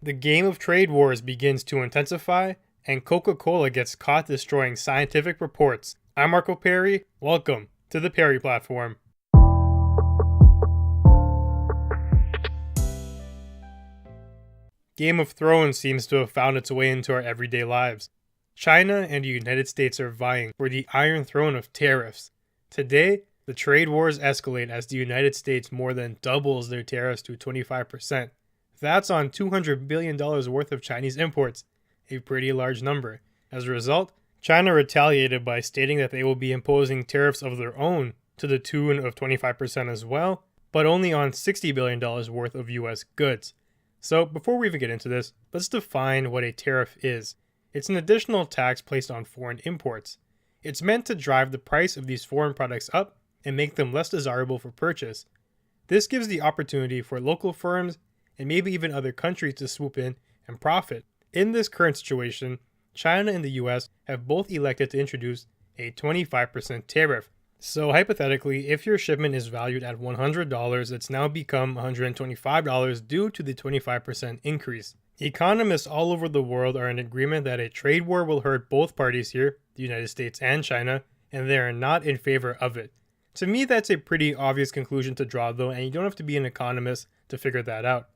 The game of trade wars begins to intensify, and Coca Cola gets caught destroying scientific reports. I'm Marco Perri. Welcome to the Perri platform. Game of Thrones seems to have found its way into our everyday lives. China and the United States are vying for the Iron Throne of tariffs. Today, the trade wars escalate as the United States more than doubles their tariffs to 25%. That's on $200 billion worth of Chinese imports, a pretty large number. As a result, China retaliated by stating that they will be imposing tariffs of their own to the tune of 25% as well, but only on $60 billion worth of US goods. So before we even get into this, let's define what a tariff is. It's an additional tax placed on foreign imports. It's meant to drive the price of these foreign products up and make them less desirable for purchase. This gives the opportunity for local firms and maybe even other countries to swoop in and profit. In this current situation, China and the US have both elected to introduce a 25% tariff. So hypothetically, if your shipment is valued at $100, it's now become $125 due to the 25% increase. Economists all over the world are in agreement that a trade war will hurt both parties here, the United States and China, and they are not in favor of it. To me, that's a pretty obvious conclusion to draw though, and you don't have to be an economist to figure that out.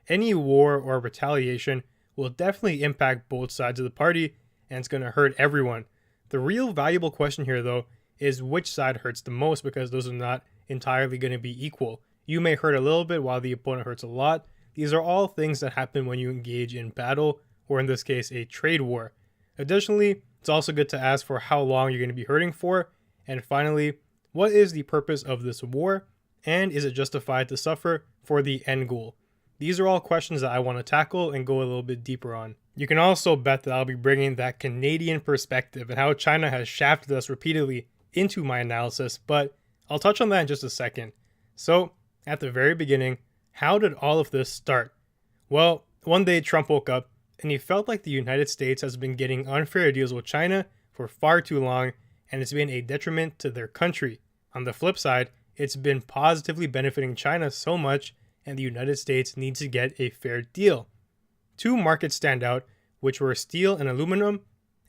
Any war or retaliation will definitely impact both sides of the party, and it's going to hurt everyone. The real valuable question here though is which side hurts the most, because those are not entirely going to be equal. You may hurt a little bit while the opponent hurts a lot. These are all things that happen when you engage in battle, or in this case, a trade war. Additionally, it's also good to ask for how long you're going to be hurting for. And finally, what is the purpose of this war? And is it justified to suffer for the end goal? These are all questions that I want to tackle and go a little bit deeper on. You can also bet that I'll be bringing that Canadian perspective and how China has shafted us repeatedly into my analysis, but I'll touch on that in just a second. So, at the very beginning, how did all of this start? Well, one day Trump woke up and he felt like the United States has been getting unfair deals with China for far too long, and it's been a detriment to their country. On the flip side, it's been positively benefiting China so much, and the United States needs to get a fair deal. Two markets stand out, which were steel and aluminum,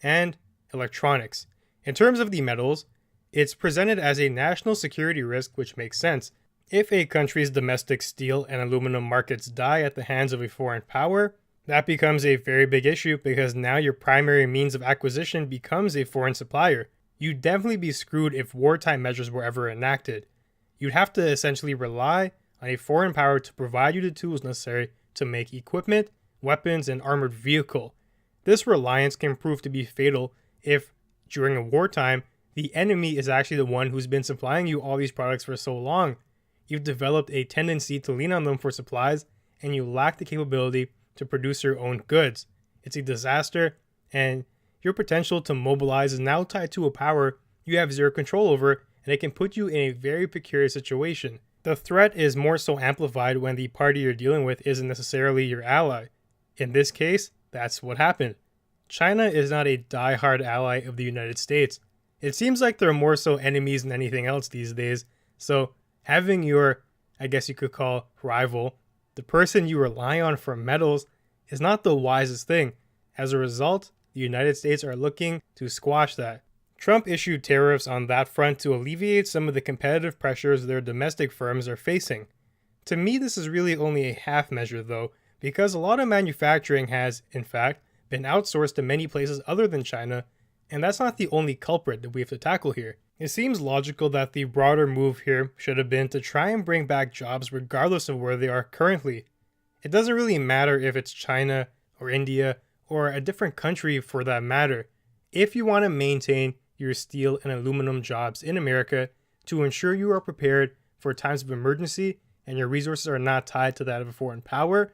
and electronics. In terms of the metals, it's presented as a national security risk, which makes sense. If a country's domestic steel and aluminum markets die at the hands of a foreign power, that becomes a very big issue, because now your primary means of acquisition becomes a foreign supplier. You'd definitely be screwed if wartime measures were ever enacted. You'd have to essentially rely on a foreign power to provide you the tools necessary to make equipment, weapons, and armored vehicle. This reliance can prove to be fatal if, during a wartime, the enemy is actually the one who's been supplying you all these products for so long. You've developed a tendency to lean on them for supplies, and you lack the capability to produce your own goods. It's a disaster, and your potential to mobilize is now tied to a power you have zero control over, and it can put you in a very precarious situation. The threat is more so amplified when the party you're dealing with isn't necessarily your ally. In this case, that's what happened. China is not a die-hard ally of the United States. It seems like they're more so enemies than anything else these days, so having your, I guess you could call, rival, the person you rely on for metals, is not the wisest thing. As a result, the United States are looking to squash that. Trump issued tariffs on that front to alleviate some of the competitive pressures their domestic firms are facing. To me, this is really only a half measure though, because a lot of manufacturing has, in fact, been outsourced to many places other than China, and that's not the only culprit that we have to tackle here. It seems logical that the broader move here should have been to try and bring back jobs regardless of where they are currently. It doesn't really matter if it's China or India or a different country for that matter. If you want to maintain your steel and aluminum jobs in America to ensure you are prepared for times of emergency and your resources are not tied to that of a foreign power,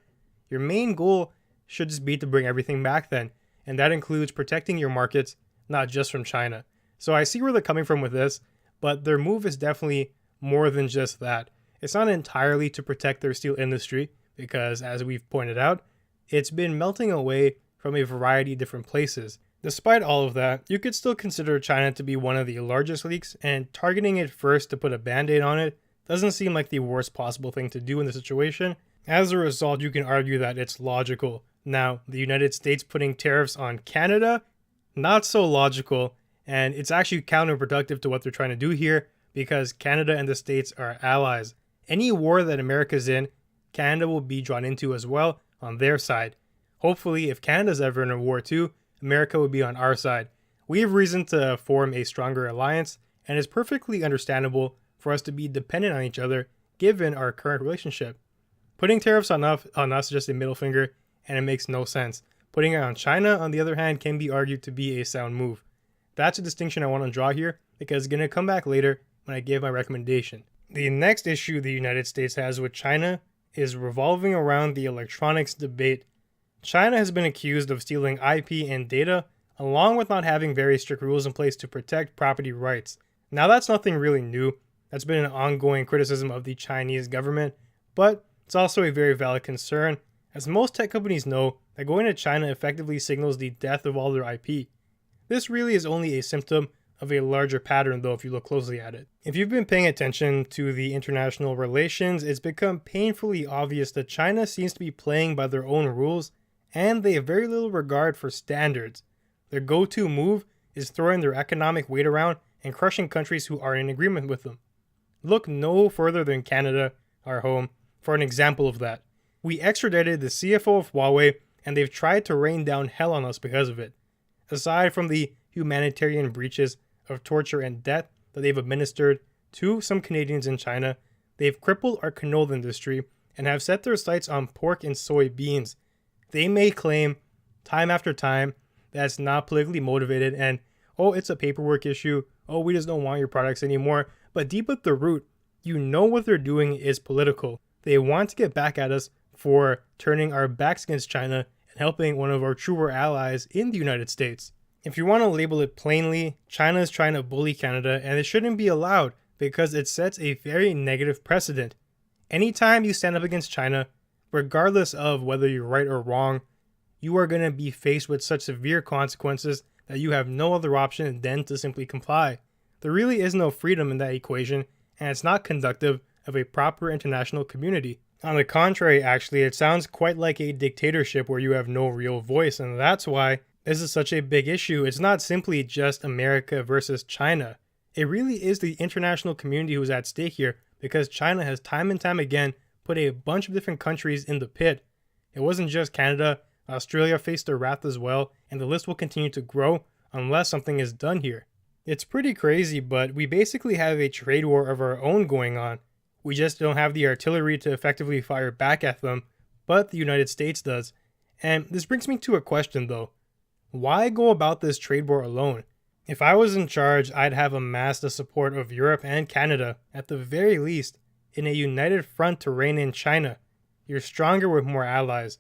your main goal should just be to bring everything back then. And that includes protecting your markets, not just from China. So I see where they're coming from with this, but their move is definitely more than just that. It's not entirely to protect their steel industry, because as we've pointed out, it's been melting away from a variety of different places. Despite all of that, you could still consider China to be one of the largest leaks, and targeting it first to put a band-aid on it doesn't seem like the worst possible thing to do in the situation. As a result, you can argue that it's logical Now, the United States putting tariffs on Canada, not so logical, and it's actually counterproductive to what they're trying to do here because Canada and the States are allies. Any war that America's in, Canada will be drawn into as well on their side. Hopefully, if Canada's ever in a war too, America would be on our side. We have reason to form a stronger alliance, and it's perfectly understandable for us to be dependent on each other given our current relationship. Putting tariffs on us is just a middle finger, and it makes no sense. Putting it on China, on the other hand, can be argued to be a sound move. That's a distinction I want to draw here because it's going to come back later when I give my recommendation. The next issue the United States has with China is revolving around the electronics debate. China has been accused of stealing IP and data, along with not having very strict rules in place to protect property rights. Now that's nothing really new. That's been an ongoing criticism of the Chinese government, but it's also a very valid concern, as most tech companies know that going to China effectively signals the death of all their IP. This really is only a symptom of a larger pattern though if you look closely at it. If you've been paying attention to the international relations, it's become painfully obvious that China seems to be playing by their own rules, and they have very little regard for standards. Their go-to move is throwing their economic weight around and crushing countries who are in agreement with them. Look no further than Canada, our home, for an example of that. We extradited the CFO of Huawei, and they've tried to rain down hell on us because of it. Aside from the humanitarian breaches of torture and death that they've administered to some Canadians in China, they've crippled our canola industry and have set their sights on pork and soybeans. They may claim, time after time, that it's not politically motivated and, oh, it's a paperwork issue, oh, we just don't want your products anymore, but deep at the root, you know what they're doing is political. They want to get back at us for turning our backs against China and helping one of our truer allies in the United States. If you want to label it plainly, China is trying to bully Canada, and it shouldn't be allowed because it sets a very negative precedent. Anytime you stand up against China, regardless of whether you're right or wrong, you are going to be faced with such severe consequences that you have no other option than to simply comply. There really is no freedom in that equation, and it's not conductive of a proper international community. On the contrary, actually, it sounds quite like a dictatorship where you have no real voice, and that's why this is such a big issue. It's not simply just America versus China. It really is the international community who's at stake here because China has time and time again put a bunch of different countries in the pit. It wasn't just Canada, Australia faced their wrath as well, and the list will continue to grow unless something is done here. It's pretty crazy, but we basically have a trade war of our own going on. We just don't have the artillery to effectively fire back at them, but the United States does. And this brings me to a question though. Why go about this trade war alone? If I was in charge, I'd have amassed the support of Europe and Canada, at the very least, in a united front to rein in China. You're stronger with more allies.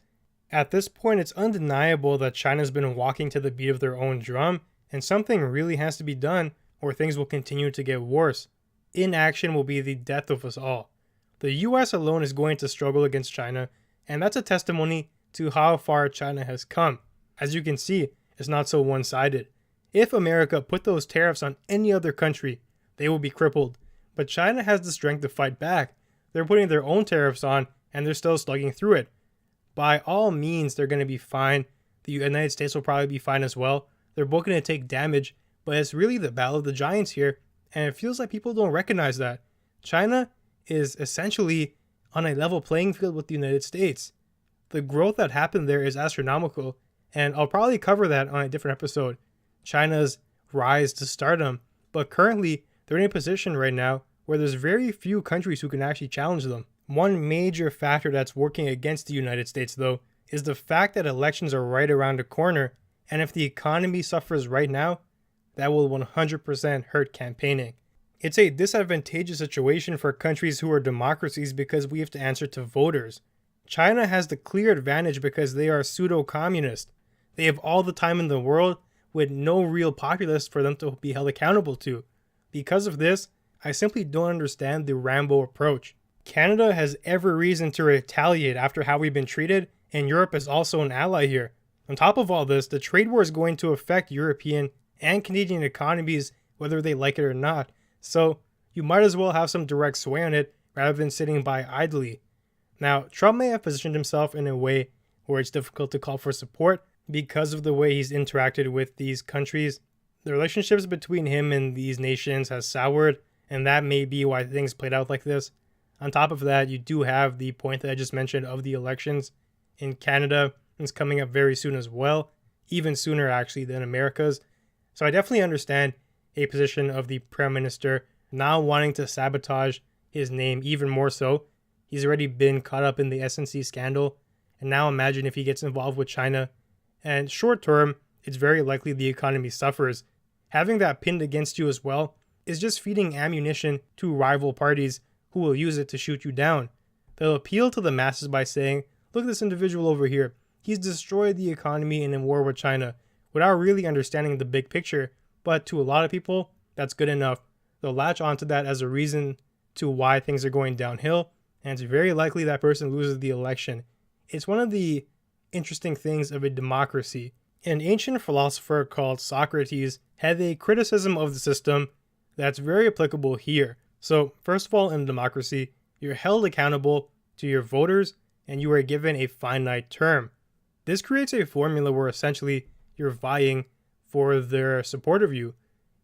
At this point, it's undeniable that China's been walking to the beat of their own drum, and something really has to be done, or things will continue to get worse. Inaction will be the death of us all. The US alone is going to struggle against China, and that's a testimony to how far China has come. As you can see, it's not so one-sided. If America put those tariffs on any other country, they will be crippled. But China has the strength to fight back. They're putting their own tariffs on, and they're still slugging through it. By all means, they're going to be fine. The United States will probably be fine as well. They're both going to take damage, but it's really the battle of the giants here, and it feels like people don't recognize that. China is essentially on a level playing field with the United States. The growth that happened there is astronomical, and I'll probably cover that on a different episode. China's rise to stardom, but currently they're in a position right now where there's very few countries who can actually challenge them. One major factor that's working against the United States though is the fact that elections are right around the corner, and if the economy suffers right now, that will 100% hurt campaigning. It's a disadvantageous situation for countries who are democracies because we have to answer to voters. China has the clear advantage because they are pseudo-communist. They have all the time in the world with no real populace for them to be held accountable to. Because of this, I simply don't understand the Rambo approach. Canada has every reason to retaliate after how we've been treated, and Europe is also an ally here. On top of all this, the trade war is going to affect European and Canadian economies whether they like it or not, so you might as well have some direct sway on it rather than sitting by idly. Now, Trump may have positioned himself in a way where it's difficult to call for support because of the way he's interacted with these countries. The relationships between him and these nations has soured, and that may be why things played out like this. On top of that, you do have the point that I just mentioned of the elections in Canada. It's coming up very soon as well, even sooner actually than America's. So I definitely understand a position of the Prime Minister now wanting to sabotage his name even more so. He's already been caught up in the SNC scandal, and now imagine if he gets involved with China. And short term, it's very likely the economy suffers. Having that pinned against you as well is just feeding ammunition to rival parties who will use it to shoot you down. They'll appeal to the masses by saying, look at this individual over here. He's destroyed the economy and in war with China, without really understanding the big picture. But to a lot of people, that's good enough. They'll latch onto that as a reason to why things are going downhill, and it's very likely that person loses the election. It's one of the interesting things of a democracy. An ancient philosopher called Socrates had a criticism of the system that's very applicable here. So, first of all, in democracy, you're held accountable to your voters and you are given a finite term. This creates a formula where essentially you're vying for their support of you.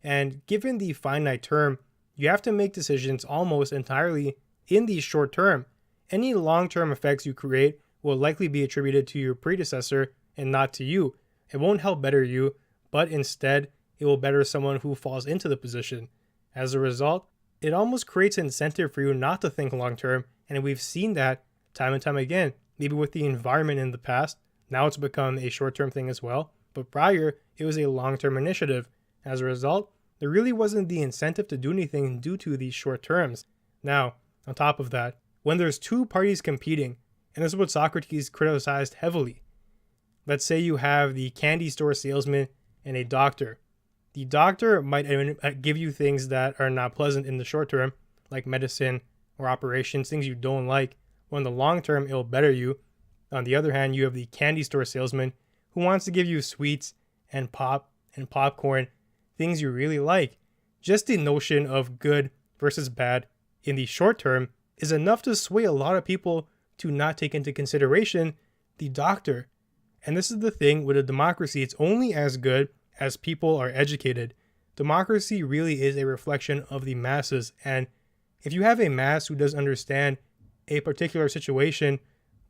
And given the finite term, you have to make decisions almost entirely in the short term. Any long-term effects you create will likely be attributed to your predecessor and not to you. It won't help better you, but instead, it will better someone who falls into the position. As a result, it almost creates an incentive for you not to think long-term, and we've seen that time and time again. Maybe with the environment in the past, now it's become a short-term thing as well, but prior, it was a long-term initiative. As a result, there really wasn't the incentive to do anything due to these short terms. Now, on top of that, when there's two parties competing, and this is what Socrates criticized heavily. Let's say you have the candy store salesman and a doctor. The doctor might give you things that are not pleasant in the short term, like medicine or operations, things you don't like. When in the long term, it'll better you. On the other hand, you have the candy store salesman who wants to give you sweets and pop and popcorn, things you really like. Just the notion of good versus bad in the short term is enough to sway a lot of people to not take into consideration the doctor. And this is the thing with a democracy, it's only as good as people are educated. Democracy really is a reflection of the masses, and if you have a mass who doesn't understand a particular situation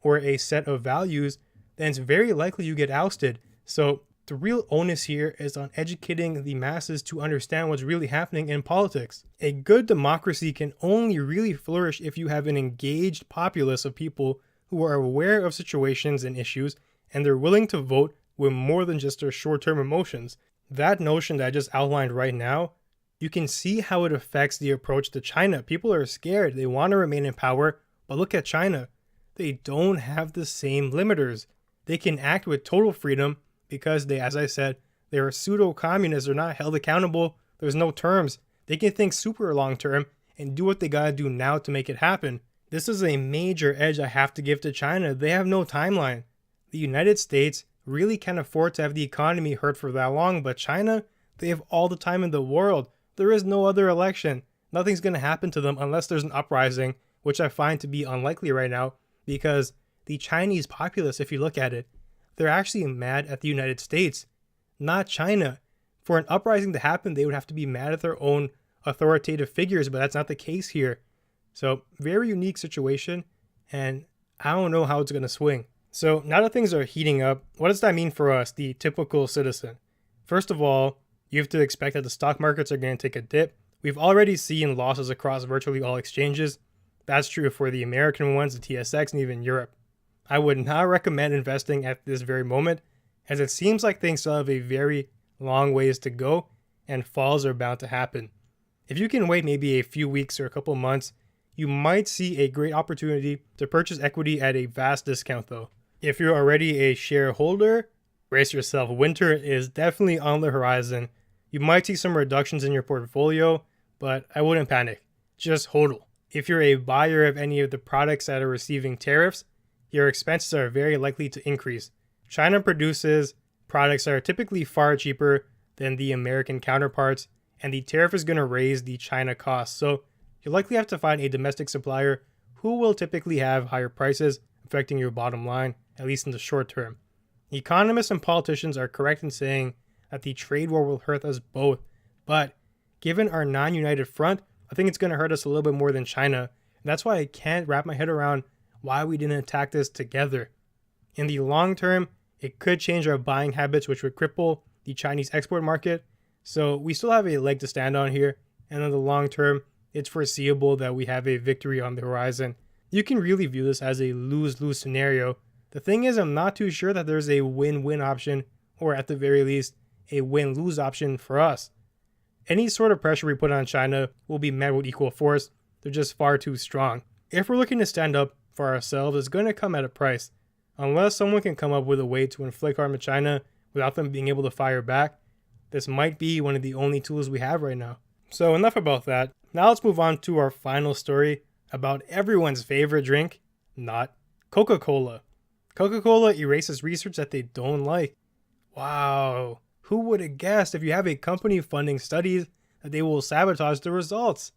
or a set of values, then it's very likely you get ousted. So the real onus here is on educating the masses to understand what's really happening in politics. A good democracy can only really flourish if you have an engaged populace of people who are aware of situations and issues, and they're willing to vote with more than just their short-term emotions. That notion that I just outlined right now, you can see how it affects the approach to China. People are scared. They want to remain in power, but look at China. They don't have the same limiters. They can act with total freedom because they, as I said, they're pseudo-communists. They're not held accountable. There's no terms. They can think super long-term and do what they gotta do now to make it happen. This is a major edge I have to give to China. They have no timeline. The United States really can't afford to have the economy hurt for that long, but China, they have all the time in the world. There is no other election. Nothing's going to happen to them unless there's an uprising, which I find to be unlikely right now, because the Chinese populace, if you look at it, they're actually mad at the United States, not China. For an uprising to happen, they would have to be mad at their own authoritative figures, but that's not the case here. So, very unique situation, and I don't know how it's going to swing. So, now that things are heating up, what does that mean for us, the typical citizen? First of all, you have to expect that the stock markets are going to take a dip. We've already seen losses across virtually all exchanges. That's true for the American ones, the TSX, and even Europe. I would not recommend investing at this very moment, as it seems like things still have a very long ways to go, and falls are bound to happen. If you can wait maybe a few weeks or a couple months, you might see a great opportunity to purchase equity at a vast discount though. If you're already a shareholder, brace yourself. Winter is definitely on the horizon. You might see some reductions in your portfolio, but I wouldn't panic. Just hodl. If you're a buyer of any of the products that are receiving tariffs, your expenses are very likely to increase. China produces products that are typically far cheaper than the American counterparts, and the tariff is going to raise the China costs. So you'll likely have to find a domestic supplier who will typically have higher prices, affecting your bottom line. at least in the short term. Economists and politicians are correct in saying that the trade war will hurt us both, but given our non-united front, I think it's going to hurt us a little bit more than China. And that's why I can't wrap my head around why we didn't attack this together. In the long term, it could change our buying habits, which would cripple the Chinese export market. So we still have a leg to stand on here. And in the long term, it's foreseeable that we have a victory on the horizon. You can really view this as a lose-lose scenario. The thing is, I'm not too sure that there's a win-win option, or at the very least, a win-lose option for us. Any sort of pressure we put on China will be met with equal force. They're just far too strong. If we're looking to stand up for ourselves, it's going to come at a price. Unless someone can come up with a way to inflict harm to China without them being able to fire back, this might be one of the only tools we have right now. So enough about that. Now let's move on to our final story about everyone's favorite drink, not Coca Cola. Coca Cola erases research that they don't like. Wow. Who would have guessed if you have a company funding studies that they will sabotage the results?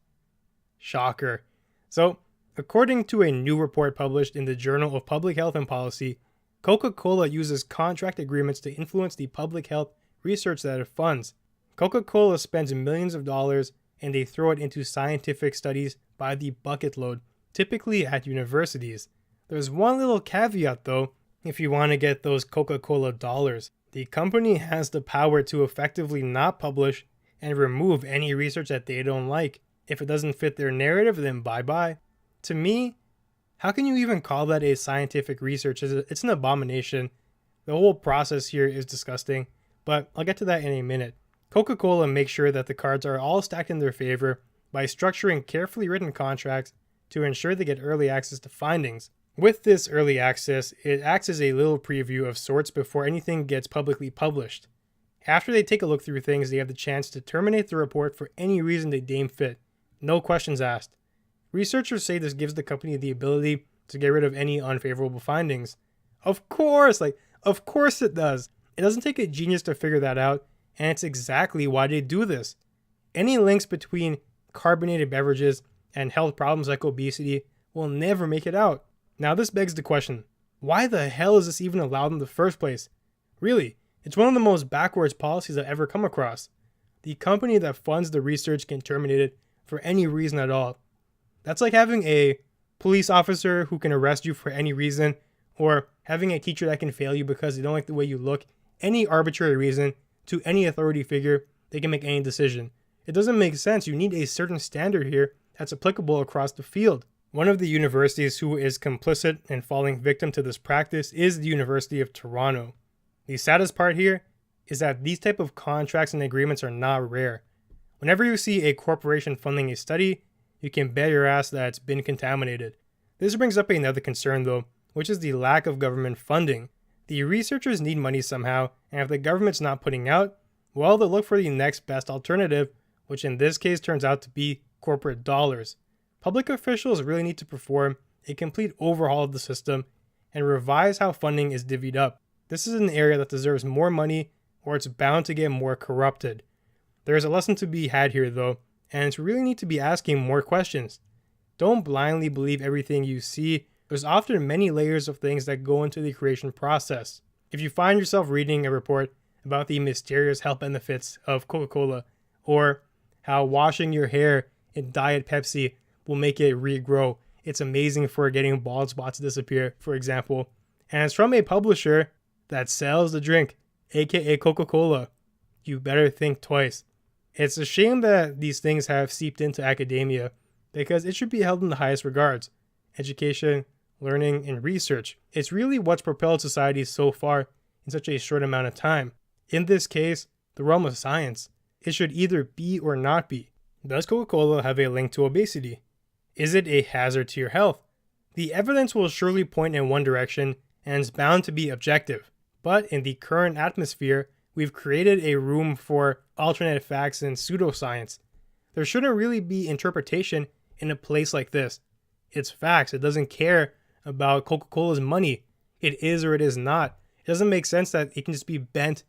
Shocker. So, according to a new report published in the Journal of Public Health and Policy, Coca Cola uses contract agreements to influence the public health research that it funds. Coca Cola spends millions of dollars and they throw it into scientific studies by the bucket load, typically at universities. There's one little caveat though, if you want to get those Coca Cola dollars. The company has the power to effectively not publish and remove any research that they don't like. If it doesn't fit their narrative, then bye-bye. To me, how can you even call that a scientific research? It's an abomination. The whole process here is disgusting, but I'll get to that in a minute. Coca-Cola makes sure that the cards are all stacked in their favor by structuring carefully written contracts to ensure they get early access to findings. With this early access, it acts as a little preview of sorts before anything gets publicly published. After they take a look through things, they have the chance to terminate the report for any reason they deem fit. No questions asked. Researchers say this gives the company the ability to get rid of any unfavorable findings. Of course it does. It doesn't take a genius to figure that out, and it's exactly why they do this. Any links between carbonated beverages and health problems like obesity will never make it out. Now this begs the question, why the hell is this even allowed in the first place? Really, it's one of the most backwards policies I've ever come across. The company that funds the research can terminate it for any reason at all. That's like having a police officer who can arrest you for any reason, or having a teacher that can fail you because they don't like the way you look. Any arbitrary reason to any authority figure, they can make any decision. It doesn't make sense. You need a certain standard here that's applicable across the field. One of the universities who is complicit in falling victim to this practice is the University of Toronto. The saddest part here is that these type of contracts and agreements are not rare. Whenever you see a corporation funding a study, you can bet your ass that it's been contaminated. This brings up another concern though, which is the lack of government funding. The researchers need money somehow, and if the government's not putting out, well, they'll look for the next best alternative, which in this case turns out to be corporate dollars. Public officials really need to perform a complete overhaul of the system and revise how funding is divvied up. This is an area that deserves more money, or it's bound to get more corrupted. There is a lesson to be had here though, and it's really need to be asking more questions. Don't blindly believe everything you see. There's often many layers of things that go into the creation process. If you find yourself reading a report about the mysterious health benefits of Coca-Cola, or how washing your hair in Diet Pepsi will make it regrow, it's amazing for getting bald spots to disappear, for example, and it's from a publisher that sells the drink, aka Coca-Cola, you better think twice. It's a shame that these things have seeped into academia, because it should be held in the highest regards. Education, learning, and research. It's really what's propelled society so far in such a short amount of time. In this case, the realm of science. It should either be or not be. Does Coca-Cola have a link to obesity? Is it a hazard to your health? The evidence will surely point in one direction and is bound to be objective. But in the current atmosphere, we've created a room for alternate facts and pseudoscience. There shouldn't really be interpretation in a place like this. It's facts. It doesn't care about Coca-Cola's money. It is or it is not. It doesn't make sense that it can just be bent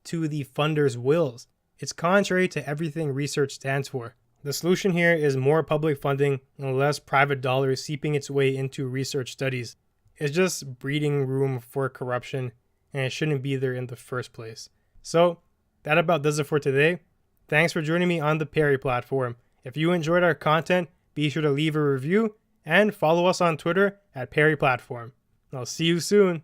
to the funders' wills. It's contrary to everything research stands for. The solution here is more public funding and less private dollars seeping its way into research studies. It's just breeding room for corruption, and it shouldn't be there in the first place. So, that about does it for today. Thanks for joining me on the Perri platform. If you enjoyed our content, be sure to leave a review and follow us on Twitter at Perri Platform. I'll see you soon.